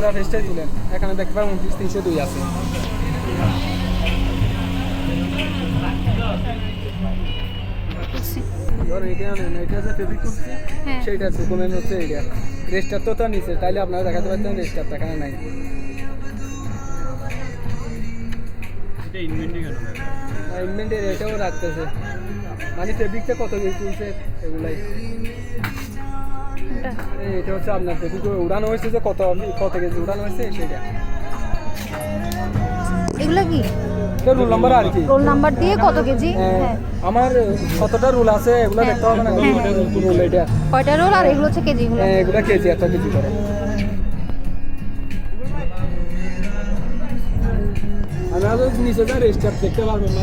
পুরো ফেসটাই তুলেন, এখানে দেখতে পাবেন 29,302 আছে। ধরেন এটা আনেন, এটা যে ফেব্রিক তুলছি হ্যাঁ। সেইটার ডকুমেন্ট হচ্ছে এইটা। রেজিস্টার তো তার নিচে, তাইলে আপনারা দেখাতে পারতেন রেজিস্টার এখানে নাই। এটা ইনভেন্টরি কেন লাগে? ইনভেন্টের এটাও রাখতেছে, মানে ফেব্রিকটা কত কেজি তুলছে এগুলাই। ওটা এটা হচ্ছে আপনার ফেব্রিক উড়ানো হয়েছে যে কত কেজি উড়ানো হয়েছে সেটা। এগুলো কি এটা রোল নাম্বার আর কি। রোল নাম্বার দিয়ে কত কেজি? হ্যাঁ। আমার কতটা রোল আছে এগুলো হ্যাঁ। দেখতে হবে না, হ্যাঁ। রোল এটা। কয়টা রোল আর এগুলো হচ্ছে কেজিগুলো? এগুলো কেজি, একটা কেজি করে। আমরা নিচে যা রেজিস্টার দেখতে পারবেন না।